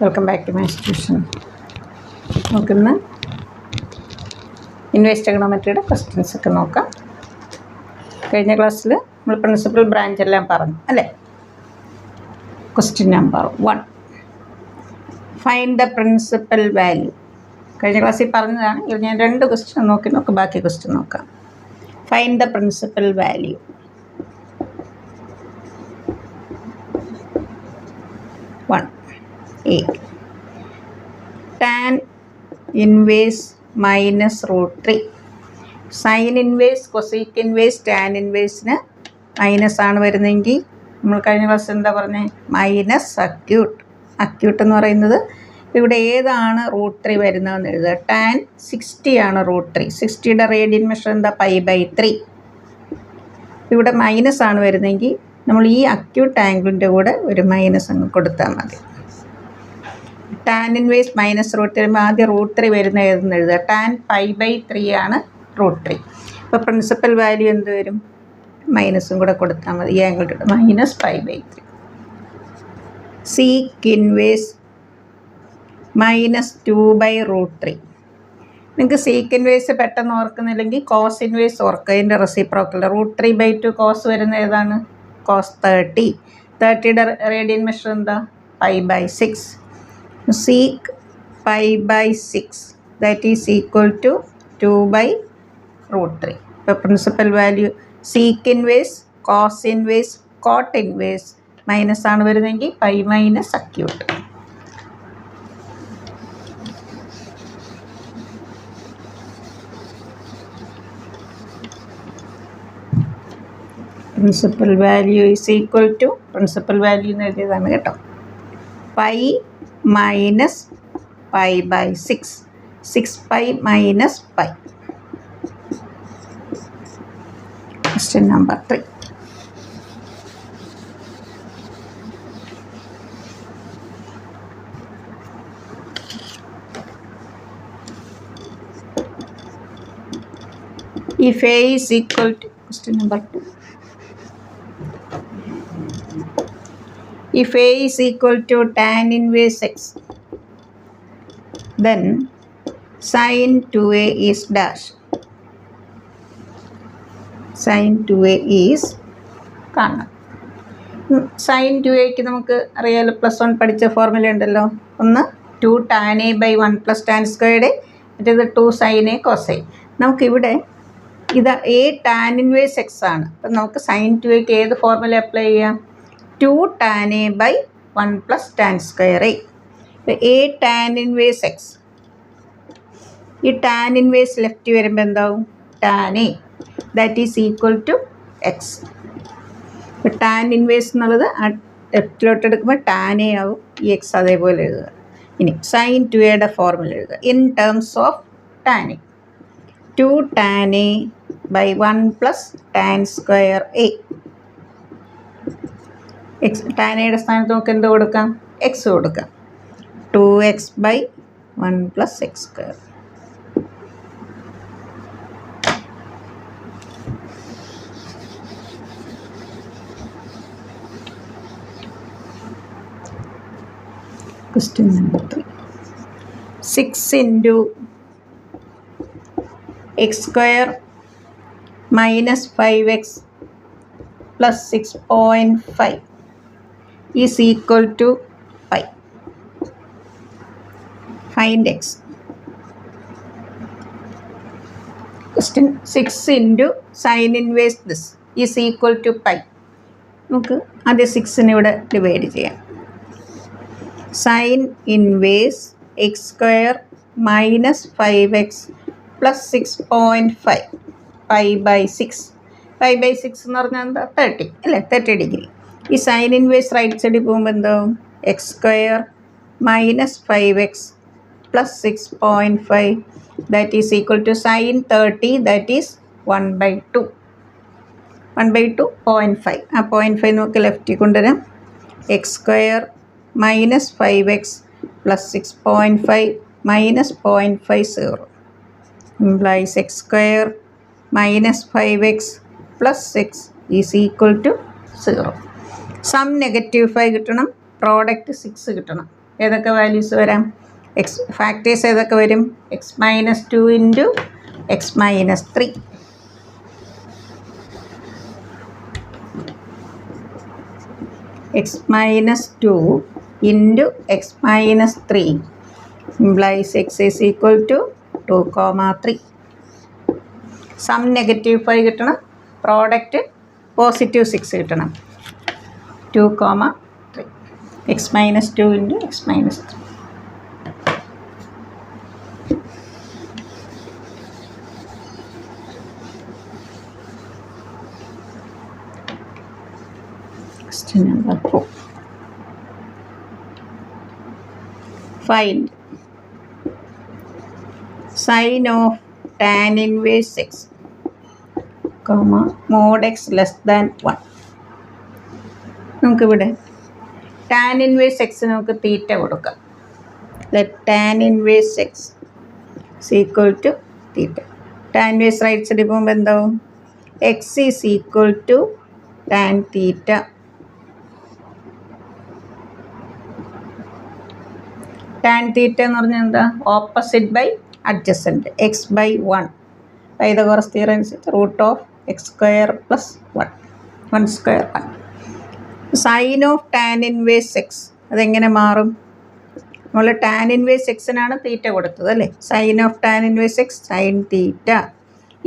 Welcome back to my institution. നമുക്കിന്ന് ഇൻവേസ്റ്റ് എക്കണോമെട്രിയുടെ questions ഒക്കെ നോക്കാം. കഴിഞ്ഞ ക്ലാസ്സിൽ നമ്മൾ പ്രിൻസിപ്പൽ ബ്രാഞ്ച് എല്ലാം പറഞ്ഞു അല്ലേ. Question number 1, find the principal value. കഴിഞ്ഞ ക്ലാസ്സിൽ പറഞ്ഞതാണ്. ഇത് ഞാൻ 2 ക്വസ്റ്റ്യൻ നോക്കി ബാക്കി ക്വസ്റ്റ്യൻ നോക്കാം. Find the principal value. A. Tan inverse minus root 3. Sin inverse, cosec inverse, tan inverse minus ആണ് വരുന്നതെങ്കിൽ നമ്മൾ കഴിഞ്ഞ ക്ലാസ് എന്താ പറഞ്ഞത്? Minus acute. അക്യൂട്ട് എന്ന് പറയുന്നത് ഇവിടെ ഏതാണ് റൂട്ട് 3 വരുന്നതെന്ന് എഴുതുക. ടാൻ 60 ആണ് റൂട്ട് 3. 60യുടെ റേഡിയൻ മെഷർ എന്താ? π/3. ഇവിടെ മൈനസ് ആണ് വരുന്നതെങ്കിൽ നമ്മൾ ഈ അക്യൂട്ട് ആംഗിളിൻ്റെ കൂടെ ഒരു മൈനസ് അങ്ങ് കൊടുത്താൽ മതി. ടാൻ ഇൻവേഴ്സ് മൈനസ് റൂട്ട് 3 വരുമ്പോൾ ആദ്യം റൂട്ട് 3 വരുന്ന ഏതെന്ന് എഴുതുക. ടാൻ π/3 ആണ് റൂട്ട് 3. അപ്പോൾ പ്രിൻസിപ്പൽ വാല്യൂ എന്ത് വരും? മൈനസും കൂടെ കൊടുത്താൽ മതി. ഈ ആംഗിൾ മൈനസ് π/3. Sec inverse -2/√3. നിങ്ങൾക്ക് സീക്ക് ഇൻവേഴ്സ് പെട്ടെന്ന് ഓർക്കുന്നില്ലെങ്കിൽ കോസ് ഇൻവേഴ്സ് ഓർക്കുക. അതിൻ്റെ റെസിപ്രോക്കൽ റൂട്ട് 3/2 കോസ് വരുന്ന ഏതാണ്? കോസ് 30. 30യുടെ റേഡിയൻ മെഷർ എന്താ? π/6. Sec π/6 that is equal to 2/√3. ഇപ്പോൾ principal value sec inverse, cos inverse, cot inverse minus ആണ് വരുന്നതെങ്കിൽ pi minus acute. Principal value is equal to principal value എന്ന് എഴുതിയതാണ് കേട്ടോ. Pi minus π/6. 6π minus π. Question number 3. If A is equal to question number 2. If A is equal to tan inverse x, then sin 2A is dash. Sin 2A is കാണാം. sin 2Aക്ക് നമുക്ക് അറിയാലോ, +1 പഠിച്ച formula ഉണ്ടല്ലോ. ഒന്ന് 2 tan A/1 + tan squared, മറ്റേത് 2 sin A cos A. നമുക്കിവിടെ ഇത് A tan inverse x ആണ്. അപ്പം നമുക്ക് sin 2Aക്ക് ഏത് ഫോർമുല അപ്ലൈ ചെയ്യാം? 2 tan A/1 + tan square A. A tan inverse x. ഈ tan inverse ലെഫ്റ്റ് വരുമ്പോൾ എന്താവും? tan A. That is equal to x. ഇപ്പോൾ tan inverse എന്നുള്ളത് ലെഫ്റ്റിലോട്ട് എടുക്കുമ്പോൾ tan A ആവും. ഈ എക്സ് അതേപോലെ എഴുതുക. ഇനി sin 2Aയുടെ ഫോർമുല എഴുതുക. In terms of tan A. 2 tan A/1 + tan square A. X tan എയുടെ സ്ഥാനത്ത് നമുക്ക് എന്ത് കൊടുക്കാം? എക്സ് കൊടുക്കാം. 2x/1 + x². Question number 3. 6 × x² - 5x + 6.5 is equal to pi. Find x. Question 6 × sin inverse this is equal to pi. നമുക്ക് ആദ്യം 6നെ ഇവിടെ divide ചെയ്യാം. sin inverse x² - 5x + 6.5 π/6. π/6 എന്ന് പറഞ്ഞാൽ എന്താ? 30 അല്ലേ? 30 ഡിഗ്രി. ഈ സൈൻ ഇൻവേഴ്സ് റൈറ്റ് സൈഡിൽ പോകുമ്പോൾ എന്താവും? x² - 5x + 6.5 that is equal to sine 30 that is 1/2. 1/2 0.5. ആ 0.5 നമുക്ക് ലെഫ്റ്റിൽ കൊണ്ടുവരാം. x² - 5x + 6.5 - 0.5 0 implies x² - 5x + 6 is equal to 0. Sum -5 കിട്ടണം, പ്രോഡക്റ്റ് 6 കിട്ടണം. ഏതൊക്കെ വാല്യൂസ് വരാം? എക്സ് ഫാക്ടേഴ്സ് ഏതൊക്കെ വരും? X minus 2 into x minus 3. X minus 2 into x minus 3 implies x is equal to 2,3. Sum -5 കിട്ടണം, പ്രോഡക്റ്റ് +6 കിട്ടണം. 2,3 x minus 2 into x minus 3. Question number 4. Find sin of tan inverse x, mod x less than 1. നമുക്കിവിടെ tan inverse x നമുക്ക് തീറ്റ കൊടുക്കാം. Let tan inverse x is equal to theta. tan inverse right സൈഡിൽ പോകുമ്പോൾ എന്താവും? x is equal to tan theta. tan തീറ്റ എന്ന് പറഞ്ഞാൽ എന്താ? Opposite by adjacent, x by 1. Pythagoras theorem അനുസരിച്ച് √(x² + 1) 1² 1. Sine of tan inverse x അതെങ്ങനെ മാറും? നമ്മൾ ടാൻ ഇൻവേഴ്സ് എക്സിനാണ് തീറ്റ കൊടുത്തത് അല്ലേ? Sine of tan inverse x sine theta.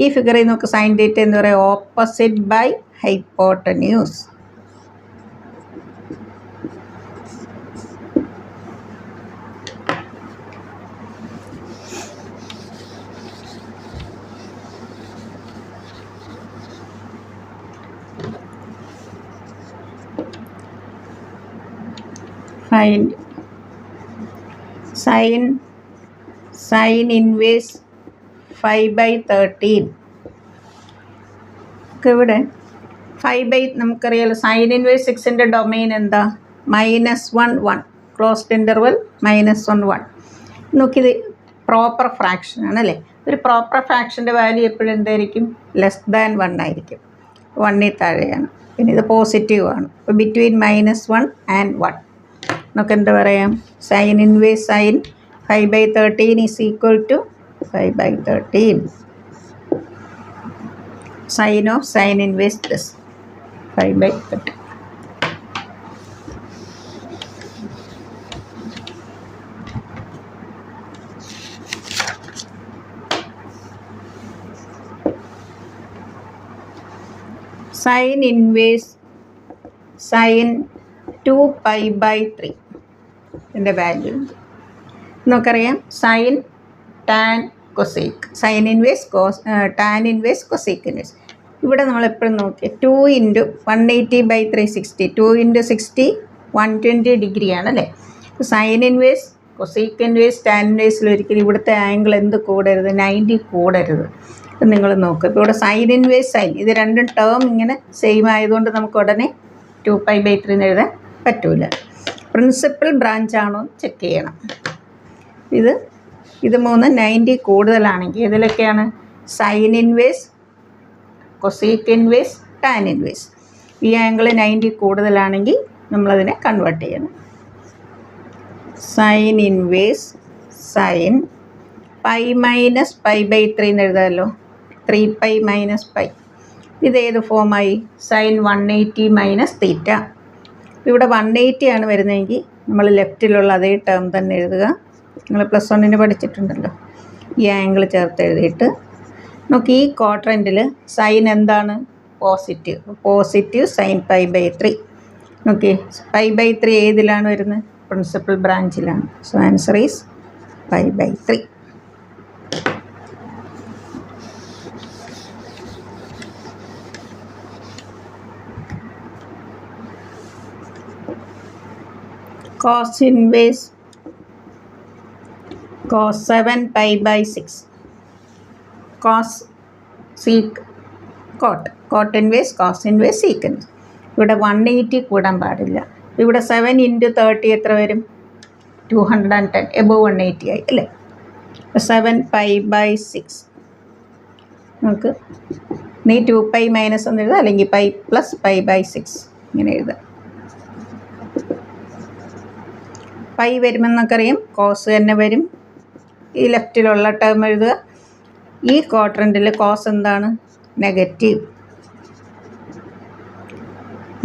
ഈ ഫിഗറിൽ നമുക്ക് സൈൻ തീറ്റ എന്ന് പറയുക opposite by hypotenuse. Find sin inverse 5/13. ഇവിടെ 5 നമുക്കറിയാലോ സൈൻ ഇൻവേഴ്സ് എക്സിൻ്റെ ഡൊമൈൻ എന്താ? -1 1 ക്ലോസ്ഡ് ഇൻ്റർവൽ -1 1. നോക്കിയത് പ്രോപ്പർ ഫ്രാക്ഷൻ ആണല്ലേ? ഒരു പ്രോപ്പർ ഫ്രാക്ഷൻ്റെ വാല്യൂ എപ്പോഴും എന്തായിരിക്കും? <<1 ആയിരിക്കും. 1 താഴെയാണ്. പിന്നെ ഇത് പോസിറ്റീവ് ആണ്. അപ്പോൾ ബിറ്റ്വീൻ -1 ആൻഡ് 1 നമുക്ക് എന്താ പറയാം? Sine inverse sine 5/13 is equal to 5/13. Sine of sine inverse this 5/13. Sine inverse sine 2π/3 ഇതിൻ്റെ വാല്യൂ നമുക്കറിയാം. Sine tan cosec, sine inverse tan inverse cosec inverse. ഇവിടെ നമ്മളെപ്പോഴും നോക്കി 2 × 180/360, 2 × 60 120 ഡിഗ്രിയാണ് അല്ലേ? Sine inverse cosec inverse tan ഇൻവേഴ്സിൽ ഒരിക്കലും ഇവിടുത്തെ ആംഗിൾ എന്ത് കൂടരുത്? 90 കൂടരുത്. അപ്പം നിങ്ങൾ നോക്കുക, ഇപ്പോൾ ഇവിടെ സൈൻ ഇൻവേഴ്സ് സൈൻ ഇത് രണ്ടും ടേം ഇങ്ങനെ സെയിം ആയതുകൊണ്ട് നമുക്ക് ഉടനെ 2π/3 എന്ന് എഴുതാൻ പറ്റൂല. പ്രിൻസിപ്പൽ ബ്രാഞ്ച് ആണോ ചെക്ക് ചെയ്യണം. ഇത് 90 കൂടുതലാണെങ്കിൽ ഇതിലൊക്കെയാണ് sine inverse cosec inverse tan inverse. ഈ ആംഗിൾ 90 കൂടുതലാണെങ്കിൽ നമ്മളതിനെ കൺവേർട്ട് ചെയ്യണം. സൈൻ ഇൻവേഴ്സ് സൈൻ π-π/3 എന്ന് എഴുതാമല്ലോ. 3π - π. ഇതേത് ഫോമായി? സൈൻ 180 - തീറ്റ. ഇവിടെ 180 ആണ് വരുന്നതെങ്കിൽ നമ്മൾ ലെഫ്റ്റിലുള്ള അതേ ടേം തന്നെ എഴുതുക. നിങ്ങൾ +1 പഠിച്ചിട്ടുണ്ടല്ലോ. ഈ ആംഗിൾ ചേർത്ത് എഴുതിയിട്ട് നമുക്ക് ഈ ക്വാഡ്രൻറ്റിൽ സൈൻ എന്താണ്? Positive sine π/3. നോക്കി π/3 ഏതിലാണ് വരുന്നത്? പ്രിൻസിപ്പൽ ബ്രാഞ്ചിലാണ്. So answer is π/3. cos inverse cos 7π/6 cos sec cot inverse cos inverse secant. ഇവിടെ 180 കൂടാൻ പാടില്ല. ഇവിടെ 7 × 30 എത്ര വരും? 210 എബവ് 180 ആയി അല്ലേ? 7π/6 നമുക്ക് നീ 2π - എന്ന് എഴുതാം, അല്ലെങ്കിൽ π + π/6 ഇങ്ങനെ എഴുതാം. പൈ വരുമെന്നൊക്കെ അറിയാം, കോസ് തന്നെ വരും. ഈ ലെഫ്റ്റിലുള്ള ടേം എഴുതുക. ഈ ക്വാഡ്രൻറ്റിൽ കോസ് എന്താണ്? നെഗറ്റീവ്.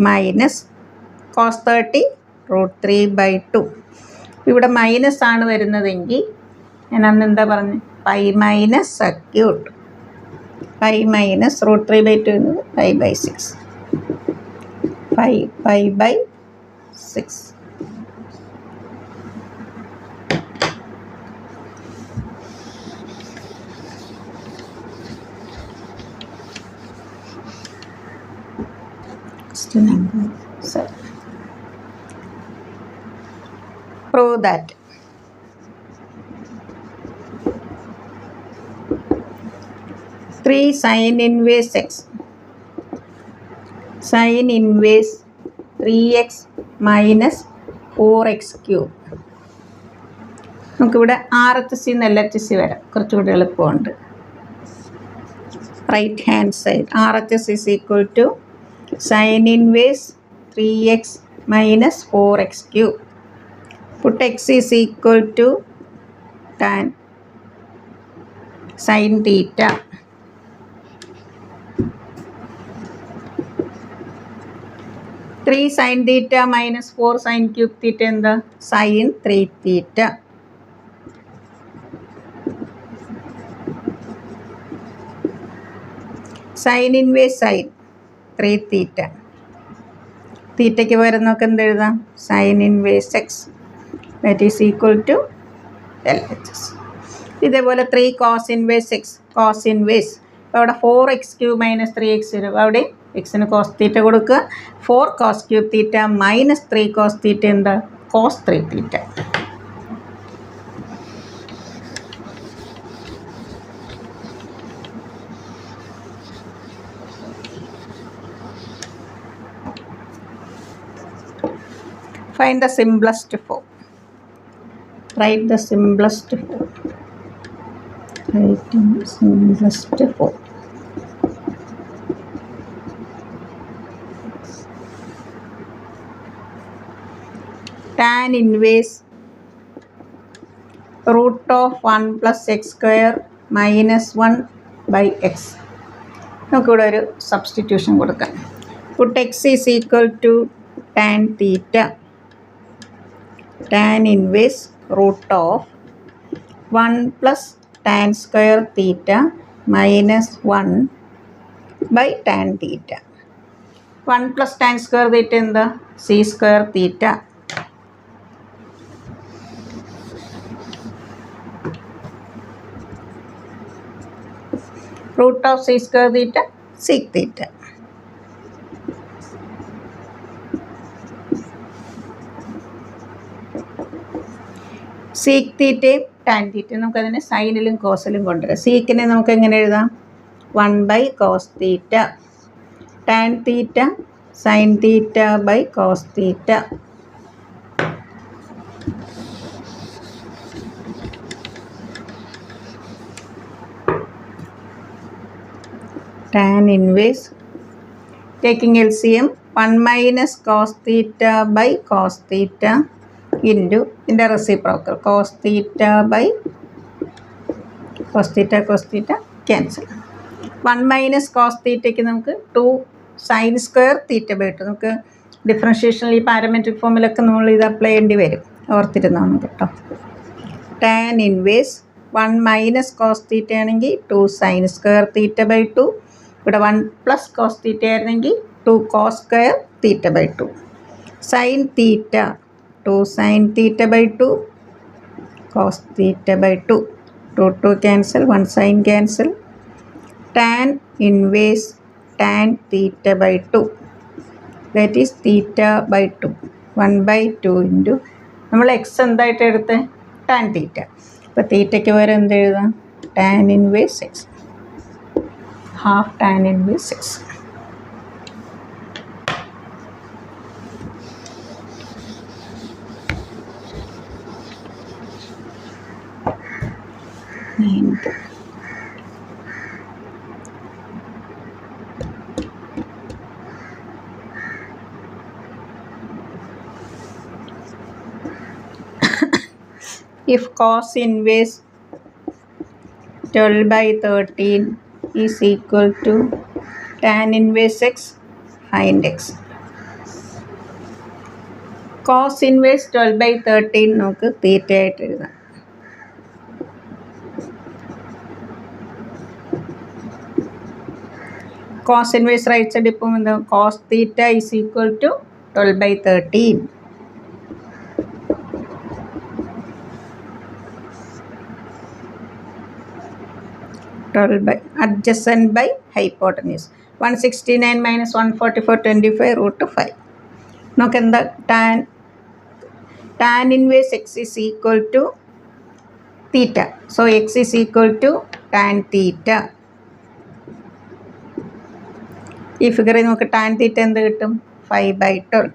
Minus cos 30 √3/2. ഇവിടെ മൈനസ് ആണ് വരുന്നതെങ്കിൽ ഞാൻ അന്ന് എന്താ പറഞ്ഞു? Pi minus circuit. Pi minus √3/2 എന്നത് π/6. 5π/6. Number 7. Prove that sin inverse x sin inverse 3x minus 4x cube. നമുക്കിവിടെ RHS LHS വരാം, കുറച്ചുകൂടി എളുപ്പമുണ്ട്. Right hand side RHS is equal to sin inverse 3x minus 4x cube. Put x is equal to tan sin theta. Three sin theta minus 4 sin cube theta എന്താ? sin 3 theta. sin inverse sin 3 theta. തീറ്റയ്ക്ക് പകരം നമുക്ക് എന്ത് എഴുതാം? sin inverse x that is equal to LHS. ഇതേപോലെ 3 cos inverse x cos inverse. അപ്പോൾ അവിടെ 4x³ minus 3x വരും. അവിടെ എക്സിന് കോസ് തീറ്റ കൊടുക്കുക. 4 cos cube theta minus 3 cos തീറ്റ എന്താ? cos 3 theta. Find the simplest form. Write the simplest form. Write the simplest form. Tan inverse root of 1 plus x square minus 1/x. നമുക്കിവിടെ ഒരു substitution കൊടുക്കാം. Put x is equal to tan theta. Tan inverse root of 1 plus tan square theta minus 1/tan theta. 1 plus tan square theta എന്താ? c square theta. Root of c square theta sec theta. Seek തീറ്റയും tan തീറ്റയും നമുക്കതിനെ സൈനിലും കോസിലും കൊണ്ടുവരാം. സീക്കിനെ നമുക്ക് എങ്ങനെ എഴുതാം? 1/cos theta. Tan theta sine theta /cos theta. Tan inverse taking LCM 1 minus cos theta /cos theta into ഇതിൻ്റെ reciprocal cos theta cos theta cancel. 1 minus cos തീറ്റയ്ക്ക് നമുക്ക് 2 sin square theta /2. നമുക്ക് ഡിഫറൻഷിയേഷനിൽ ഈ പാരാമെട്രിക് ഫോമിലൊക്കെ നമ്മൾ ഇത് അപ്ലൈ ചെയ്യേണ്ടി വരും, ഓർത്തിരുന്നാണ് കേട്ടോ. Tan inverse 1 minus cos theta ആണെങ്കിൽ 2 sin square theta /2. ഇവിടെ 1 plus cos theta ആയിരുന്നെങ്കിൽ 2 cos square theta /2. sin theta 2 sin theta /2 cos theta /2. 2 cancel, 1 sin cancel. Tan inverse tan theta /2 that is theta /2. 1/2 into നമ്മൾ X എന്തായിട്ട് എടുത്ത്? Tan theta. അപ്പോൾ തീറ്റയ്ക്ക് വരെ എന്ത് എഴുതാം? Tan inverse X. Half tan inverse X. if cos inverse 12 by 13 is equal to tan inverse x, find x. cos inverse 12 by 13 നമുക്ക് തീറ്റ ആയിട്ട് എഴുതാം. cos inverse റൈറ്റ് സൈഡ് ഇപ്പം എന്താ, cos theta is equal to 12 by 13. adjacent by hypotenuse 169 minus 144 25 root 5. നമുക്ക് എന്താ tan inverse x is equal to theta. So x is equal to tan theta. ഈ ഫിഗറിൽ നമുക്ക് tan theta എന്ത് കിട്ടും? 5/12.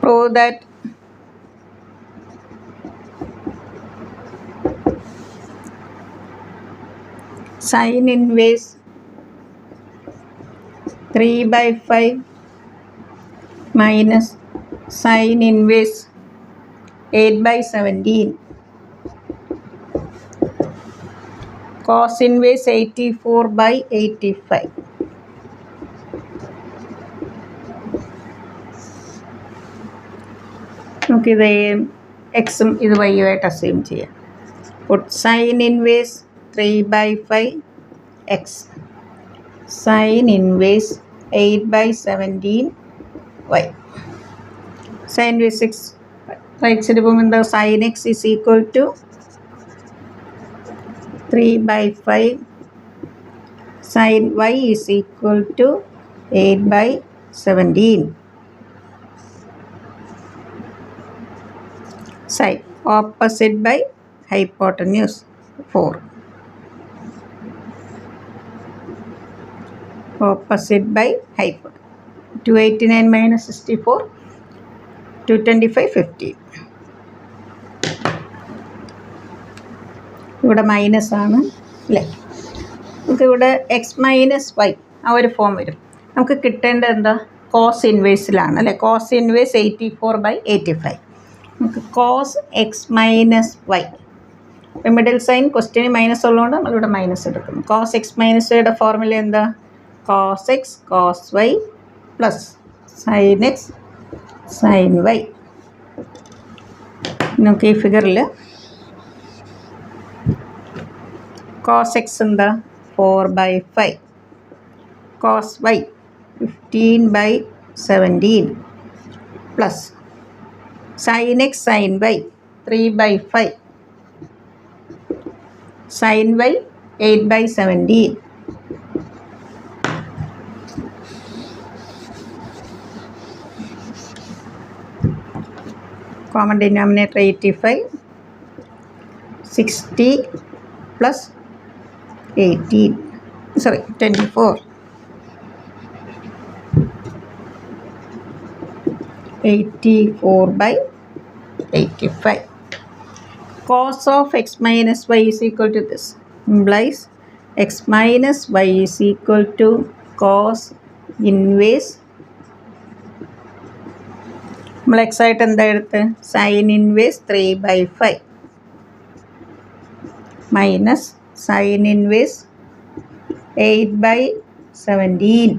Prove that sin inverse 3/5 minus sin inverse 8/17 cos inverse 84/85. നമുക്കിത് എക്സും ഇത് വൈയുമായിട്ട് അസ്യൂം ചെയ്യാം. Put sine inverse 3/5 x sine inverse 8/17 y. Sine inverse 6 right side പോകുമ്പോൾ എന്താ, sine x is equal to 3/5 sine y is equal to 8/17. Side opposite by hypotenuse 4. Opposite by hypotenuse 289 minus 64 225 50. ഇവിടെ minus ആണ് അല്ലേ. നമുക്ക് ഇവിടെ X minus Y ആ ഒരു form വരും. നമുക്ക് കിട്ടേണ്ടത് എന്താ, കോസ് ഇൻവേഴ്സിലാണ് അല്ലേ. Cos inverse 84/85. നമുക്ക് cos x minus y, middle sign ക്വസ്റ്റ്യന് മൈനസ് ഉള്ളതുകൊണ്ട് നമ്മളിവിടെ മൈനസ് എടുക്കുന്നു. കോസ് എക്സ് മൈനസ് വൈയുടെ ഫോർമുല എന്താ, cos x cos y plus sine x sine y. നമുക്ക് ഈ ഫിഗറിൽ കോസ് എക്സ് എന്താ 4/5, cos y 15/17 plus sin x sin y 3/5 sin y 8/17. common denominator 85 60 plus 18 sorry 24 84/85. Cos of x minus y is equal to this implies x minus y is equal to cos inverse നമ്മൾ x ആയിട്ട് എന്താ എടുത്ത് sin inverse 3/5 minus sin inverse 8/17.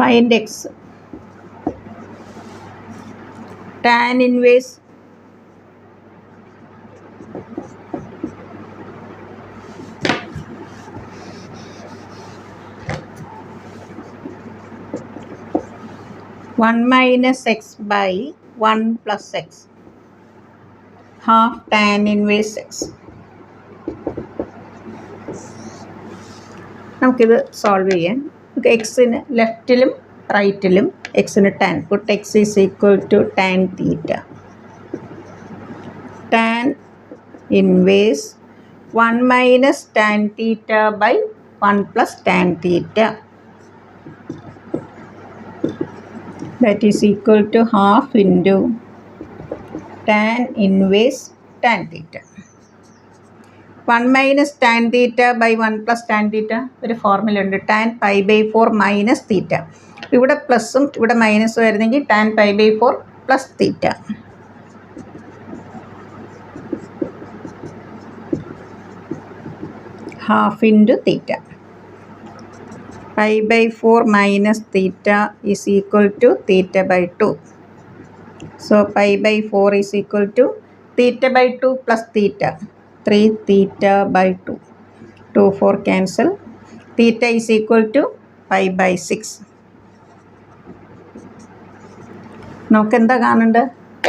Find x. Tan inverse 1 minus x by 1 plus x, half tan inverse x. നമുക്കിത് solve ചെയ്യാൻ നമുക്ക് എക്സിന് ലെഫ്റ്റിലും റൈറ്റിലും എക്സിന് tan put x is equal to tan theta. Tan inverse 1 minus tan theta by 1 plus tan theta. That is equal to half into tan inverse tan theta. 1 minus tan theta by 1 plus tan theta ഒരു formula ഉണ്ട്, tan pi by 4 minus theta. ഇവിടെ പ്ലസും ഇവിടെ മൈനസും ആയിരുന്നെങ്കിൽ tan pi by 4 plus theta. Half into theta. pi by 4 minus theta is equal to theta by 2. So pi by 4 is equal to theta by 2 plus theta, 3 theta by 2. 2 4 cancel. Theta is equal to pi by 6. നമുക്ക് എന്താ കാണേണ്ടത്?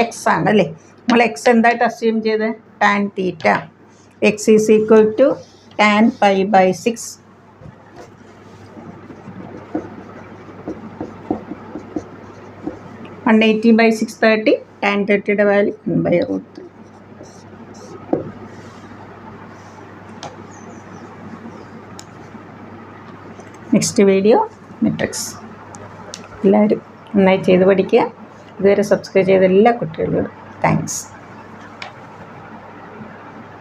X ആണ് അല്ലേ. നമ്മൾ X എന്തായിട്ട് assume ചെയ്ത് tan theta. X is equal to tan pi by 6. One 80 by 630, tan 30 value 1 by √3. Next video matrix. എല്ലാവരും നന്നായി ചെയ്ത് പഠിക്കുക. ഇതുവരെ സബ്സ്ക്രൈബ് ചെയ്ത എല്ലാ കുട്ടികളോടും താങ്ക്സ്.